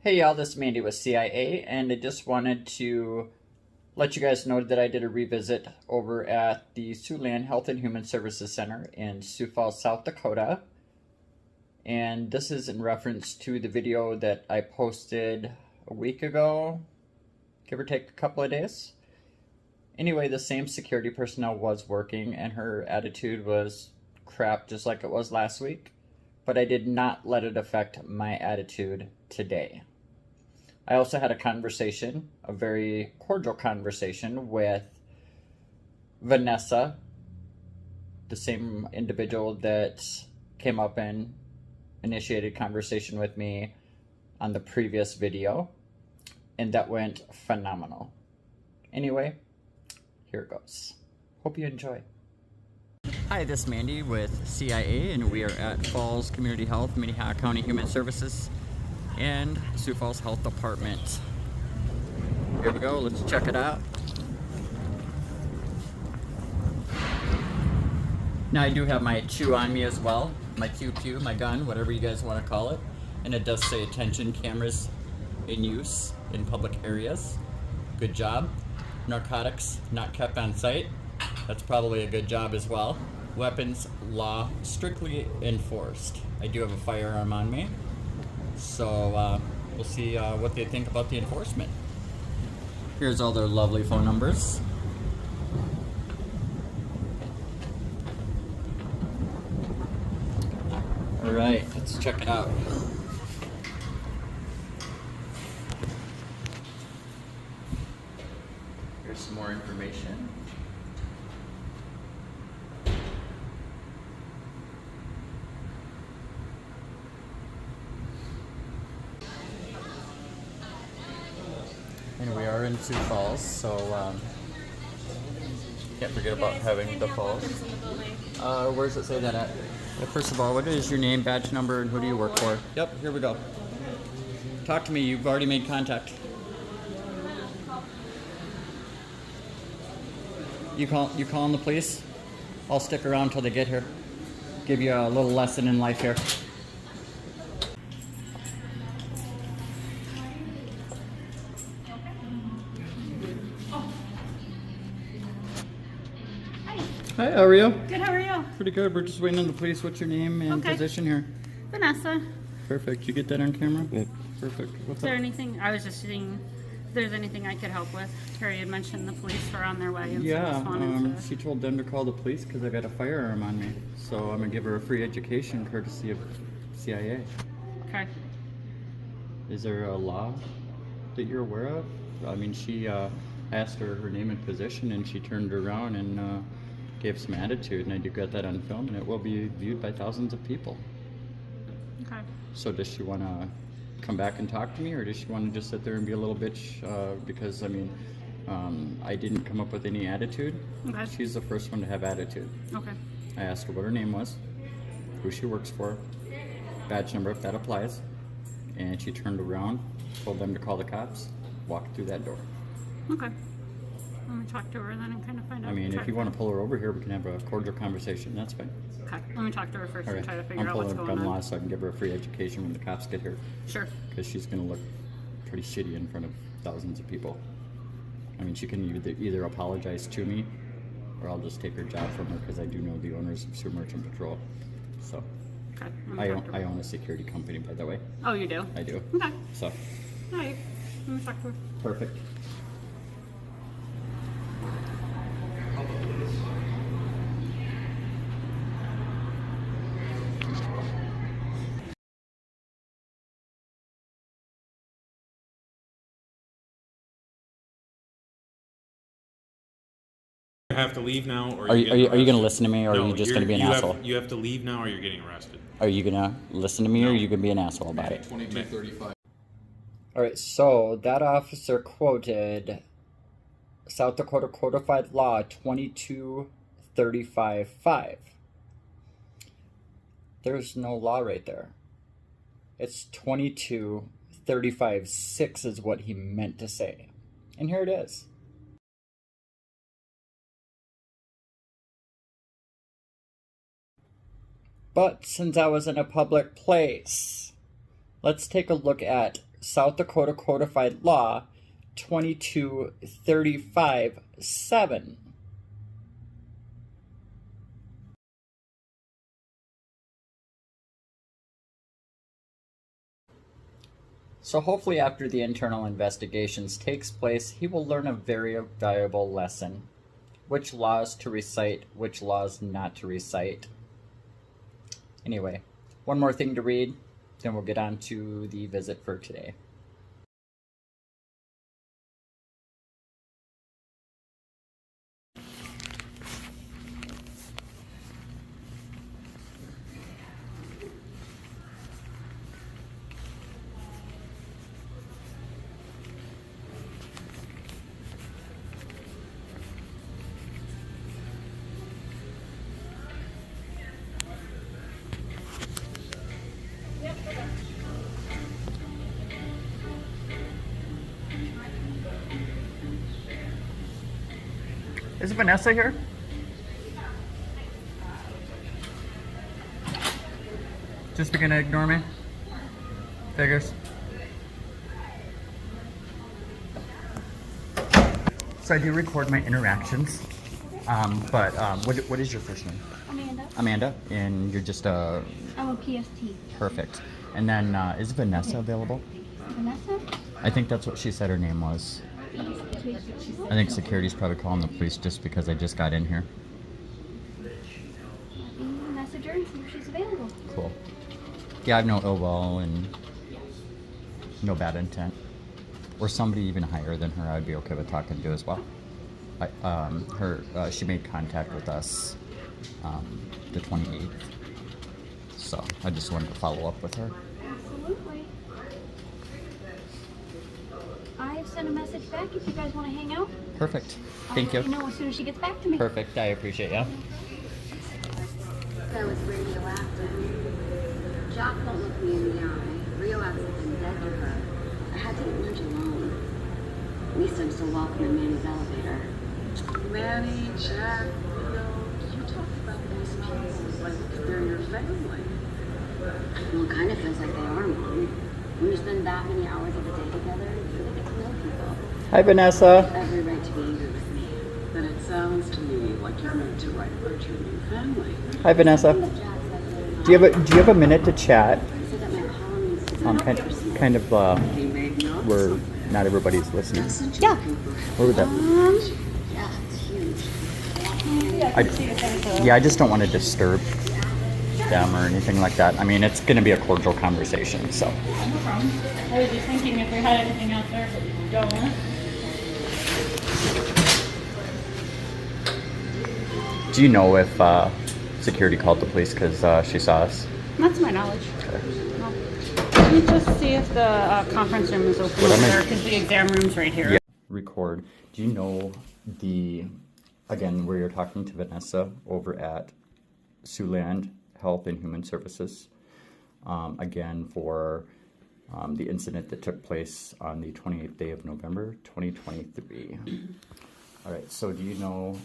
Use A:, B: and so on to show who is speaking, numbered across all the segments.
A: Hey y'all, this is Mandy with CIA, and I just wanted to let you guys know that I did a revisit over at the Siouxland Health and Human Services Center in Sioux Falls, South Dakota. And this is in reference to the video that I posted a week ago, give or take a couple of days. Anyway, the same security personnel was working, and her attitude was crap just like it was last week. But I did not let it affect my attitude today. I also had a conversation, a very cordial conversation with Vanessa, the same individual that came up and initiated conversation with me on the previous video, and that went phenomenal. Anyway, here it goes. Hope you enjoy. Hi, this is Mandy with CIA, and we are at Falls Community Health, Minnehaha County Human Services, and Sioux Falls Health Department. Here we go, let's check it out. Now I do have my chew on me as well, my pew, my gun, whatever you guys want to call it. And it does say attention cameras in use in public areas. Good job. Narcotics not kept on site. That's probably a good job as well. Weapons law strictly enforced. I do have a firearm on me. So we'll see what they think about the enforcement. Here's all their lovely phone numbers. All right, let's check it out. Here's some more information. And we are in Sioux Falls, so can't forget about having the falls. Where does it say that at? Well, first of all, what is your name, badge number, and who do you work for? Yep, here we go. Talk to me, you've already made contact. You calling the police? I'll stick around till they get here. Give you a little lesson in life here. Hi, how are you?
B: Good, how are you?
A: Pretty good. We're just waiting on the police. What's your name and position here?
B: Vanessa.
A: Perfect. You get that on camera? Yeah. Perfect. What's
B: Is there anything, I was just seeing if there's anything I could help with. Terry had mentioned the police were on their way. And
A: yeah, she told them to call the police because I got a firearm on me. So I'm going to give her a free education courtesy of CIA.
B: Okay.
A: Is there a law that you're aware of? I mean, she asked her name and position, and she turned around and gave some attitude, and I do got that on film, and it will be viewed by thousands of people.
B: Okay.
A: So does she want to come back and talk to me, or does she want to just sit there and be a little bitch? Because I mean, I didn't come up with any attitude.
B: Okay.
A: She's the first one to have attitude.
B: Okay.
A: I asked her what her name was, who she works for, badge number if that applies, and she turned around, told them to call the cops, walked through that door.
B: Okay. Let me talk to her then and kind of find out.
A: I mean, if you want to pull her over here, we can have a cordial conversation. That's fine.
B: Okay. Let me talk to her first
A: All right.
B: and try to figure out what's
A: I'm
B: going
A: pulling up gun
B: on.
A: law so I can give her a free education when the cops get here.
B: Sure.
A: Because she's going to look pretty shitty in front of thousands of people. I mean, she can either apologize to me, or I'll just take her job from her because I do know the owners of Sioux Merchant Patrol. So,
B: Okay.
A: I own a security company, by the way.
B: Oh, you do?
A: I do.
B: Okay.
A: So,
B: All right. Let me talk to her.
A: perfect.
C: Have to leave now, or
A: Are you going to listen to me, or are you just going to be an asshole?
C: You have to leave now, or you're getting arrested.
A: Are you going to listen to me, or are you going to be an asshole about it?
C: 2235.
A: All right, so that officer quoted South Dakota Codified Law 2235.5. There's no law right there. It's 2235.6 is what he meant to say. And here it is. But since I was in a public place, let's take a look at South Dakota Codified Law 2235-7. So hopefully after the internal investigations takes place, he will learn a very valuable lesson. Which laws to recite, which laws not to recite. Anyway, one more thing to read, then we'll get on to the visit for today. Is Vanessa here? Just gonna ignore me? Figures. So I do record my interactions, what is your first name?
D: Amanda.
A: Amanda, and you're just a...
D: I'm a PST.
A: Perfect. And then, is Vanessa available?
D: Vanessa?
A: I think that's what she said her name was. I think security's probably calling the police just because I just got in here.
D: Message her and see if she's available.
A: Cool. Yeah, I have no ill will and no bad intent. Or somebody even higher than her, I'd be okay with talking to as well. She made contact with us the 28th. So I just wanted to follow up with her.
D: Absolutely. I've sent a message back if you guys want to hang out.
A: Perfect. Thank you.
D: I'll let you know as soon as she gets back to me.
A: Perfect. I appreciate you.
E: That was radioactive. Jock won't look me in the eye. Radioactive and dead to her. I had to eat lunch alone. At least I'm still welcome in Manny's elevator.
F: Manny, Jack, you talk about these people like they're your family.
E: Well, it kind of feels like they are, Mom. When you spend that many hours of the day together, you really get to know people.
A: Hi, Vanessa.
E: Every right to be angry with me.
F: But it sounds to me like you're meant to write about your new family.
A: Hi, Vanessa. Do you have a minute to chat?
E: So that my colonies
A: Kind of
F: He made notes.
A: where not everybody's listening.
D: Yeah.
A: Where would that?
E: yeah, it's huge.
A: I just don't want to disturb them or anything like that. I mean, it's going to be a cordial conversation, so.
B: No problem. I was just thinking if we had anything out there, but we don't.
A: Do you know if security called the police because she saw us?
B: Not to my knowledge. No. Let me just see if the conference room is open over there, because the exam room's right here.
A: Yeah. Record. Do you know again, where you're talking to Vanessa over at Siouxland Health and Human Services, again, for the incident that took place on the 28th day of November, 2023. All right, so do you know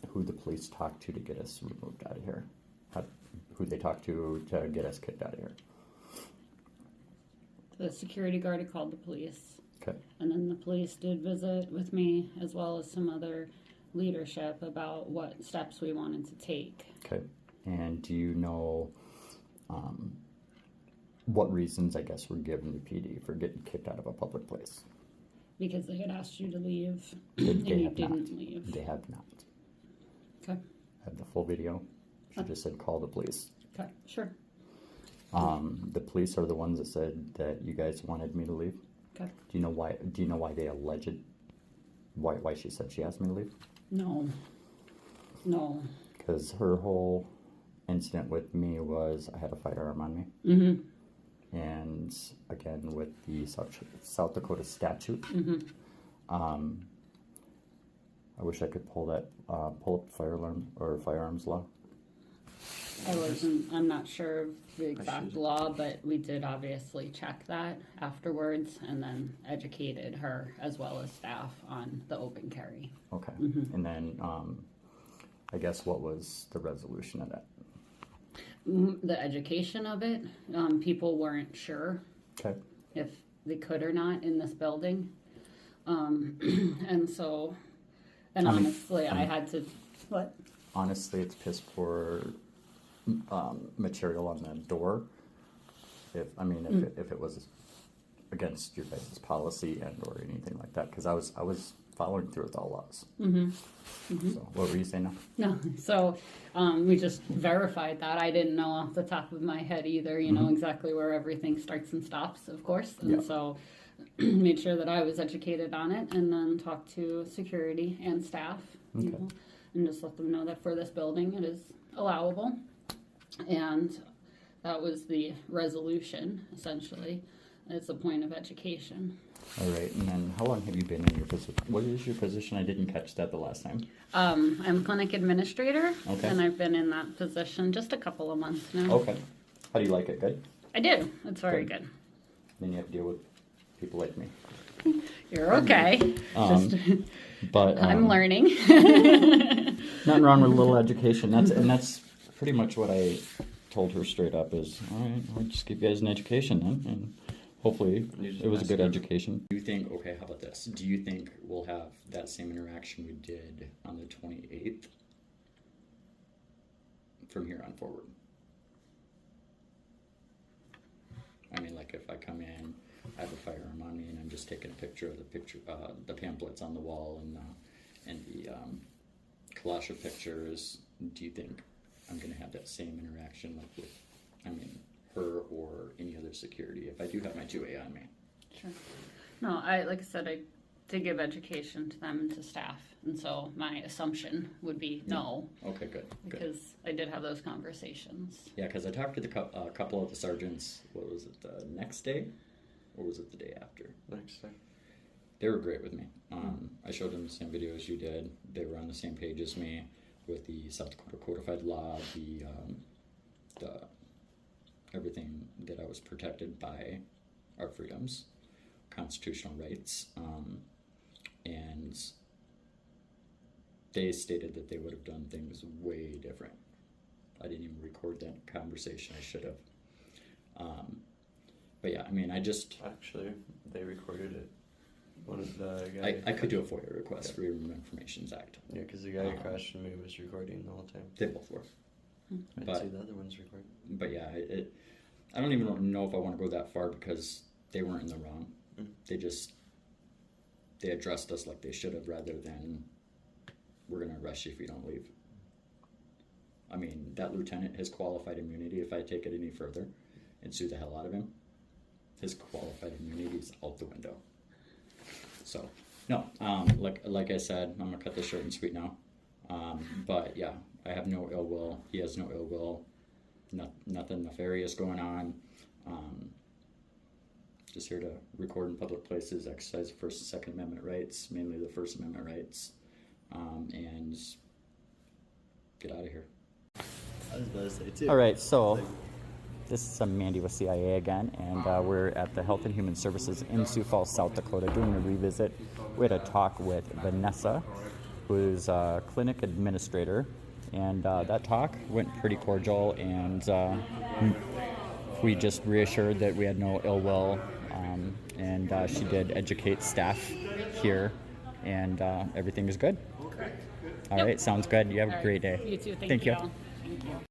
A: who the police talked to get us removed out of here? Who they talked to get us kicked out of here?
B: The security guard had called the police.
A: Okay.
B: And then the police did visit with me, as well as some other leadership, about what steps we wanted to take.
A: Okay. And do you know what reasons, I guess, were given to PD for getting kicked out of a public place?
B: Because they had asked you to leave,
A: They
B: and you
A: have
B: didn't
A: not.
B: leave.
A: They have not.
B: Okay.
A: I have the full video. She just said call the police.
B: Okay. Sure.
A: The police are the ones that said that you guys wanted me to leave.
B: Okay.
A: Do you know why? Do you know why they alleged? Why she said she asked me to leave?
B: No. No.
A: Because her whole incident with me was I had a firearm on me.
B: Mm-hmm.
A: And again, with the South Dakota statute, I wish I could pull up firearms law.
B: I'm not sure of the exact law, but we did obviously check that afterwards and then educated her as well as staff on the open carry.
A: Okay. And then, I guess what was the resolution of that?
B: The education of it, people weren't sure.
A: Okay.
B: if they could or not in this building. And so, and
A: I mean-
B: honestly, I had to, what?
A: Honestly, it's piss poor material on the door. If it was against your guys' policy and or anything like that, because I was following through with all laws. So what were you saying now?
B: No, so we just verified that. I didn't know off the top of my head either, you know, exactly where everything starts and stops, of course. And
A: Yeah.
B: so made sure that I was educated on it, and then talked to security and staff, you
A: Okay.
B: know, and just let them know that for this building it is allowable. And that was the resolution, essentially. It's a point of education.
A: All right, and then how long have you been in your position? What is your position? I didn't catch that the last time.
B: I'm clinic administrator,
A: Okay.
B: and I've been in that position just a couple of months now.
A: Okay. How do you like it? Good?
B: I do. It's very
A: Good.
B: good.
A: Then you have to deal with people like me.
B: You're okay. Just,
A: But
B: I'm learning.
A: nothing wrong with a little education. That's pretty much what I told her straight up is, all right, I'll just give you guys an education then, and hopefully it was a good education. Do you think, okay, how about this? Do you think we'll have that same interaction we did on the 28th from here on forward? I mean, like if I come in, I have a firearm on me, and I'm just taking a picture of the pamphlets on the wall and the collage of pictures. Do you think I'm going to have that same interaction like with, her or any other security if I do have my 2A on me?
B: Sure. No, like I said, I did give education to them and to staff, and so my assumption would be no,
A: Okay, good.
B: because I did have those conversations.
A: Yeah, because I talked to a couple of the sergeants. What was it, the next day, or was it the day after?
G: Next day.
A: They were great with me. I showed them the same video as you did. They were on the same page as me with the South Dakota codified law, the everything that I was protected by, our freedoms, constitutional rights, and they stated that they would have done things way different. I didn't even record that conversation. I should have. But yeah,
G: Actually, they recorded it. One of the guy.
A: I could do a FOIA request, Freedom of Information Act.
G: Yeah, because the guy who crashed into me was recording the whole time.
A: They both were.
G: I didn't
A: But-
G: see the other ones recording.
A: But yeah, I don't even know if I want to go that far because they weren't in the wrong. They addressed us like they should have rather than we're going to arrest you if you don't leave. I mean, that lieutenant, his qualified immunity, if I take it any further and sue the hell out of him, his qualified immunity is out the window. So, no, like I said, I'm going to cut this short and sweet now. But yeah, I have no ill will. He has no ill will. Nothing nefarious going on. Just here to record in public places, exercise the First and Second Amendment rights, mainly the First Amendment rights, and get out of here.
H: I was about to say too.
A: All right, so this is Mandy with CIA again, and we're at the Health and Human Services in Sioux Falls, South Dakota, doing a revisit. We had a talk with Vanessa, who's a clinic administrator, and that talk went pretty cordial, and we just reassured that we had no ill will, and she did educate staff here, and everything is good. All right, sounds good. You have a great day.
B: You too.
A: Thank you.
B: Thank you.